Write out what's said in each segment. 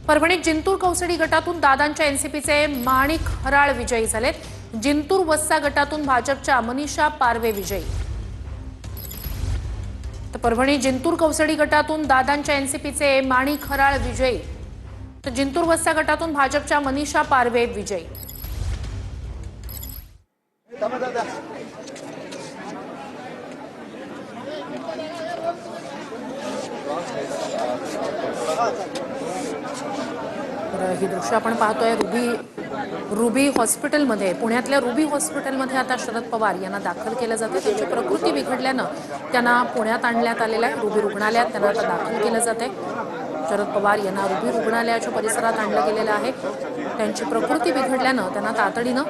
परभणीत जिंतूर कौसडी गटातून दादांच्या एनसीपीचे माणिक हराळ विजयी झालेत। जिंतूर वस्सा गटातून भाजपच्या मनीषा पारवे विजयी। तर परभणी जिंतूर कौसडी गटातून दादांच्या एनसीपीचे माणिक हराळ विजयी, तर जिंतूर वस्सा गटातून भाजपच्या मनीषा पारवे विजयी। ही दृश्य आपण पाहतोय रुबी हॉस्पिटलमध्ये, पुण्यातल्या रुबी हॉस्पिटलमध्ये आता शरद पवार यांना दाखल केलं जाते। त्यांची प्रकृती बिघडल्यानं त्यांना पुण्यात आणण्यात आलेलं आहे। रुबी रुग्णालयात त्यांना आता दाखल केलं जाते। शरद पवार यांना रुबी रुग्णालयाच्या परिसरात आणलं गेलेलं आहे। त्यांची प्रकृती बिघडल्यानं त्यांना तातडीनं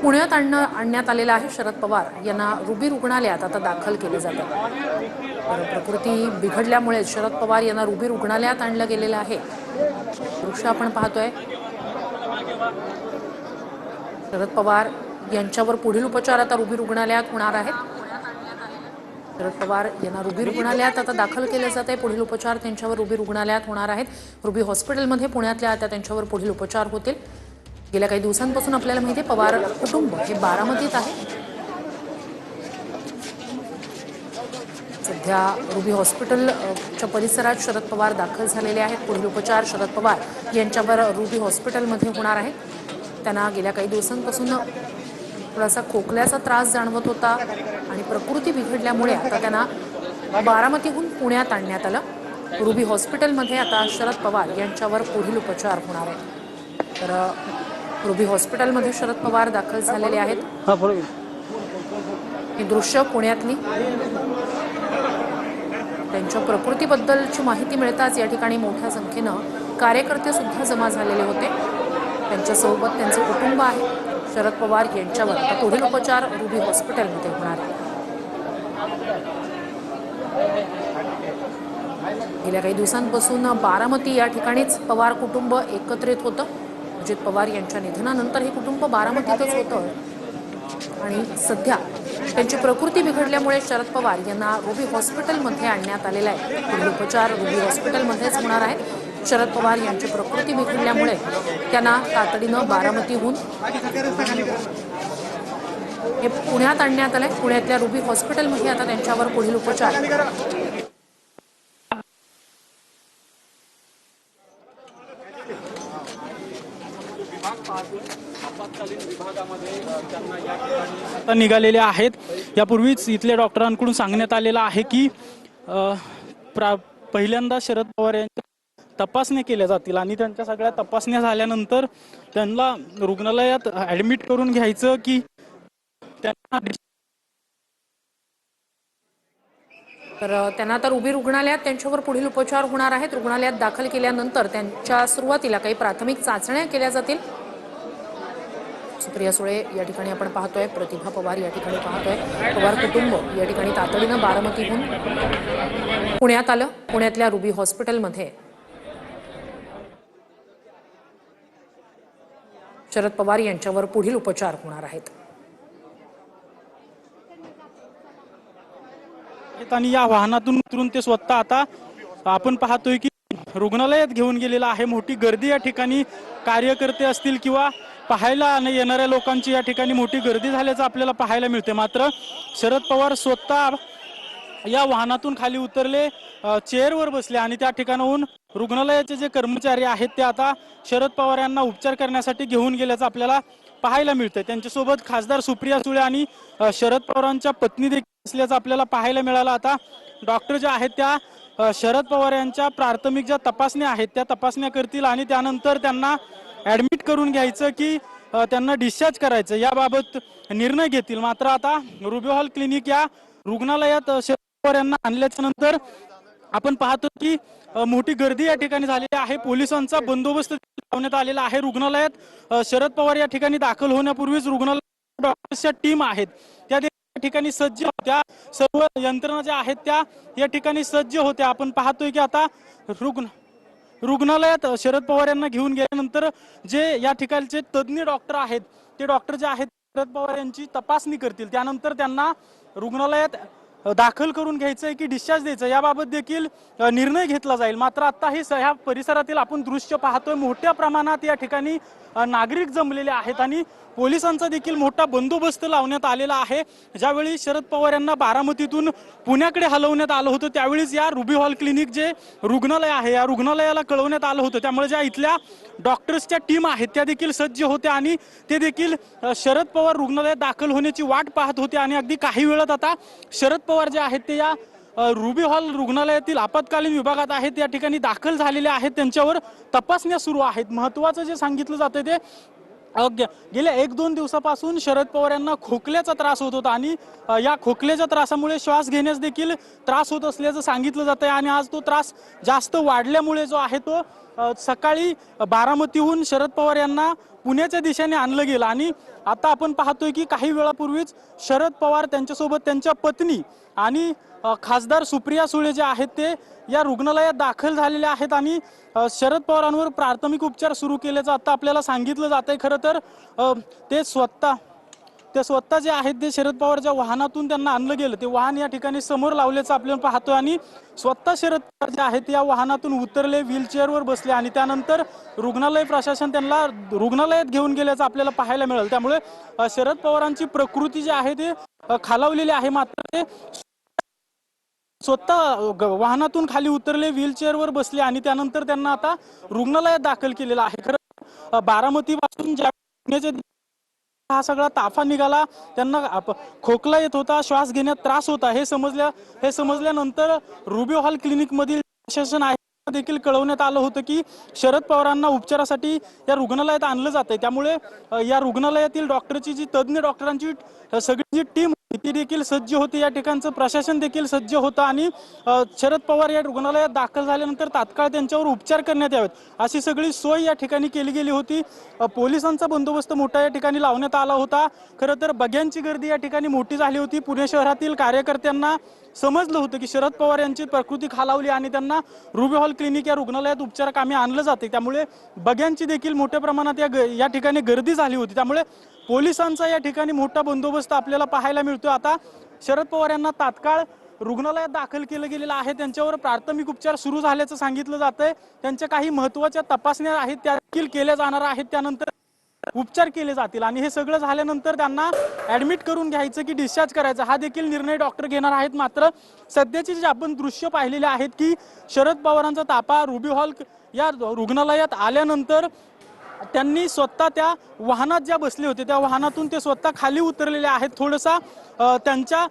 पुण्यात आणण्यात आलेलं आहे। शरद पवार यांना रुबी रुग्णालयात आता दाखल केले जाते। प्रकृती बिघडल्यामुळे शरद पवार यांना रुबी रुग्णालयात आणलं गेलेलं आहे। दृश्य आपण पाहतोय। शरद पवार यांच्यावर पुढील उपचार आता रुबी रुग्णालयात होणार आहेत। शरद पवार यांना रुबी रुग्णालयात आता दाखल केले जाते। पुढील उपचार त्यांच्यावर रुबी रुग्णालयात होणार आहेत। रुबी हॉस्पिटलमध्ये पुण्यातल्या आता त्यांच्यावर पुढील उपचार होतील। गेल्या काही दिवसांपासून आपल्याला माहिती आहे पवार कुटुंब हे बारामतीत आहे। सध्या रुबी हॉस्पिटलच्या परिसरात शरद पवार दाखल झालेले आहेत। पुढील उपचार शरद पवार यांच्यावर रुबी हॉस्पिटलमध्ये होणार आहे। त्यांना गेल्या काही दिवसांपासून थोडासा खोकल्याचा त्रास जाणवत होता आणि प्रकृती बिघडल्यामुळे आता त्यांना बारामतीहून पुण्यात आणण्यात आलं। रुबी हॉस्पिटलमध्ये आता शरद पवार यांच्यावर पुढील उपचार होणार आहेत। तर रुबी हॉस्पिटलमध्ये शरद पवार दाखल झालेले आहेत। हे दृश्य पुण्यातली त्यांच्या प्रकृतीबद्दलची माहिती मिळताच या ठिकाणी मोठ्या संख्येनं कार्यकर्ते सुद्धा जमा झालेले होते। त्यांच्यासोबत त्यांचे कुटुंब आहे। शरद पवार यांच्यावर आता पुढील उपचार रुबी हॉस्पिटलमध्ये होणार आहे। गेल्या काही दिवसांपासून बारामती या ठिकाणीच पवार कुटुंब एकत्रित होतं। अजित पवार यांच्या निधनानंतर हे कुटुंब बारामतीतच होतं आणि सध्या त्यांची प्रकृती बिघडल्यामुळे शरद पवार यांना रुबी हॉस्पिटलमध्ये आणण्यात आलेला आहे। पुढील उपचार रुबी हॉस्पिटलमध्येच होणार आहे। शरद पवार यांची प्रकृती बिघडल्यामुळे त्यांना तातडीनं बारामतीहून हे पुण्यात आणण्यात आलंय। पुण्यातल्या रुबी हॉस्पिटलमध्ये आता त्यांच्यावर पुढील उपचार निघालेले आहेत। यापूर्वीच इथल्या डॉक्टरांकडून सांगण्यात आलेलं आहे की पहिल्यांदा शरद पवार यांच्या तपासण्या केल्या जातील आणि त्यांच्या सगळ्या तपासण्या झाल्यानंतर त्यांना रुग्णालयात ऍडमिट करून घ्यायचं की त्यांना आता रुबी रुग्णालयात त्यांच्यावर पुढील उपचार होणार आहेत। रुग्णालयात दाखल केल्यानंतर त्यांच्या सुरुवातीला काही प्राथमिक चाचण्या केल्या जातील। सुप्रिया सुळे या ठिकाणी आपण पाहतोय, प्रतिभा पवार या ठिकाणी पाहतोय। पवार कुटुंब या ठिकाणी तातडीनं बारामतीहून पुण्यात आलं। पुण्यातल्या रुबी हॉस्पिटलमध्ये शरद पवार यांच्यावर पुढील उपचार होणार आहेत। आणि या वाहनातून उतरून ते स्वतः आता आपण पाहतोय की रुग्णालयात घेऊन गेलेला आहे। मोठी गर्दी या ठिकाणी कार्यकर्ते असतील किंवा पाहायला येणाऱ्या लोकांची या ठिकाणी मोठी गर्दी झाल्याचं आपल्याला पाहायला मिळते। मात्र शरद पवार स्वतः या वाहनातून खाली उतरले, चेअरवर बसले आणि त्या ठिकाणाहून रुग्णालयाचे जे कर्मचारी आहेत ते आता शरद पवार यांना उपचार करण्यासाठी घेऊन गेल्याचं आपल्याला पाहायला मिळतंय। त्यांच्यासोबत खासदार सुप्रिया सुळे आणि शरद पवारांच्या पत्नी देखील असल्याचं आपल्याला पाहायला मिळालं। आता डॉक्टर ज्या आहेत त्या शरद पवार यांच्या प्राथमिक ज्या तपासण्या आहेत त्या तपासण्या करतील आणि त्यानंतर त्यांना ऍडमिट करून घ्यायचं की त्यांना डिस्चार्ज करायचं याबाबत निर्णय घेतील। मात्र आता रुबी हॉल क्लिनिक या रुग्णालयात शरद पवार यांना आणल्याच्या नंतर आपण पाहतो की मोठी गर्दी या ठिकाणी झालेली आहे। पोलिसांचा बंदोबस्त लावण्यात आलेला आहे। रुग्णालयात शरद पवार या ठिकाणी दाखल होण्यापूर्वीच रुग्णालयात डॉक्टर्सच्या टीम आहेत त्या ठिकाणी सज्ज होत्या। सर्व यंत्रणा ज्या आहेत त्या या ठिकाणी सज्ज होत्या। आपण पाहतोय की आता रुग्णालयात शरद पवार यांना घेऊन गेल्यानंतर जे या ठिकाणचे तज्ञ डॉक्टर आहेत ते डॉक्टर जे आहेत शरद पवार यांची तपासणी करतील। त्यानंतर त्यांना रुग्णालयात दाखल करून घ्यायचं आहे की डिस्चार्ज द्यायचं याबाबत देखील निर्णय घेतला जाईल। मात्र आता हे ह्या परिसरातील आपण दृश्य पाहतोय, मोठ्या प्रमाणात या ठिकाणी नागरिक जमलेले आहेत आणि पोलिसांचा देखील मोठा बंदोबस्त लावण्यात आलेला आहे। ज्यावेळी शरद पवार यांना बारामतीतून पुण्याकडे हलवण्यात आलं होतं त्यावेळीच या रुबी हॉल क्लिनिक जे रुग्णालय आहे या रुग्णालयाला कळवण्यात आलं होतं। त्यामुळे ज्या इथल्या डॉक्टर्सच्या टीम आहेत त्या देखील सज्ज होत्या आणि ते देखील शरद पवार रुग्णालयात दाखल होण्याची वाट पाहत होते आणि अगदी काही वेळात आता शरद पवार जे आहेत ते या रुबी हॉल रुग्णालयातील आपत्कालीन विभागात आहेत, या ठिकाणी दाखल झालेले आहेत, त्यांच्यावर तपासण्या सुरू आहेत। महत्त्वाचं जे सांगितलं जातं ते गेल्या 1-2 दिवसापासून शरद पवार यांना खोकल्याचा त्रास होत होता आणि या खोकल्याच्या त्रासामुळे श्वास घेण्यास देखील त्रास होत असल्याचं सांगितलं जातंय आणि आज तो त्रास जास्त वाढल्यामुळे जो आहे तो सकाळी बारामतीहून शरद पवार यांना पुण्याच्या दिशेने आणलं गेलं आणि आता आपण पाहतोय की काही वेळापूर्वीच शरद पवार त्यांच्यासोबत त्यांच्या पत्नी आणि खासदार सुप्रिया सुळे जे आहेत ते या रुग्णालयात दाखल झालेले आहेत आणि शरद पवारांवर प्राथमिक उपचार सुरू केल्याचं आता आपल्याला सांगितलं जातंय। खरं तर ते स्वतः जे आहेत ते शरद पवारच्या वाहनातून त्यांना आणलं गेलं, ते वाहन या ठिकाणी समोर लावल्याचं आपल्याला पाहतोय आणि स्वतः शरद पवार जे आहेत या वाहनातून उतरले, व्हीलचेअरवर बसले आणि त्यानंतर रुग्णालय प्रशासन त्यांना रुग्णालयात घेऊन गेल्याचं आपल्याला पाहायला मिळेल। त्यामुळे शरद पवारांची प्रकृती जी आहे ते खालावलेली आहे, मात्र ते स्वतः वाहनातून खाली उतरले, व्हीलचेअरवर बसले आणि त्यानंतर त्यांना आता रुग्णालयात दाखल केलेलं आहे। खरं बारामतीपासून ज्या हा सगळा ताफा निघाला, त्यांना खोकला येत होता, श्वास घेण्यात त्रास होता, हे समजल्यानंतर रुबी हॉल क्लिनिक मधील प्रशासन आहे देखील कळवण्यात आलं होतं की शरद पवारांना उपचारासाठी या रुग्णालयात आणलं जातंय। त्यामुळे या रुग्णालयातील डॉक्टरची जी तज्ज्ञ डॉक्टरांची सगळी जी टीम ती देखील सज्ज होती, या ठिकाणचं प्रशासन देखील सज्ज होतं आणि शरद पवार या रुग्णालयात दाखल झाल्यानंतर तात्काळ त्यांच्यावर उपचार करण्यात यावेत अशी सगळी सोय या ठिकाणी केली गेली होती। पोलिसांचा बंदोबस्त मोठा या ठिकाणी लावण्यात आला होता। खरं तर बघ्यांची गर्दी या ठिकाणी मोठी झाली होती। पुणे शहरातील कार्यकर्त्यांना समजलं होतं की शरद पवार यांची प्रकृती खालावली आणि त्यांना रुबी हॉल क्लिनिक या रुग्णालयात उपचाराकामी आणलं जाते, त्यामुळे बघ्यांची देखील मोठ्या प्रमाणात या ठिकाणी गर्दी झाली होती। त्यामुळे पोलिसांचा या ठिकाणी मोठा बंदोबस्त आपल्याला पाहायला मिळतो। आता शरद पवार यांना तात्काळ रुग्णालयात दाखल केलं गेलेलं आहे, त्यांच्यावर प्राथमिक उपचार सुरू झाल्याचं सांगितलं जातंय। त्यांच्या काही महत्त्वाच्या तपासण्या आहेत त्या देखील केल्या जाणार आहेत, त्यानंतर उपचार केले जातील आणि हे सगळं झाल्यानंतर त्यांना ऍडमिट करून घ्यायचं की डिस्चार्ज करायचं हा देखील निर्णय डॉक्टर घेणार आहेत। मात्र सध्याचे जे आपण दृश्य पाहिलेले आहेत की शरद पवारांचा तापा रुबी हॉल या रुग्णालयात आल्यानंतर त्यांनी स्वतः त्या वाहनात ज्या बसले होते त्या वाहनातून ते स्वतः खाली उतरलेले आहेत। थोडंसं त्यांच्या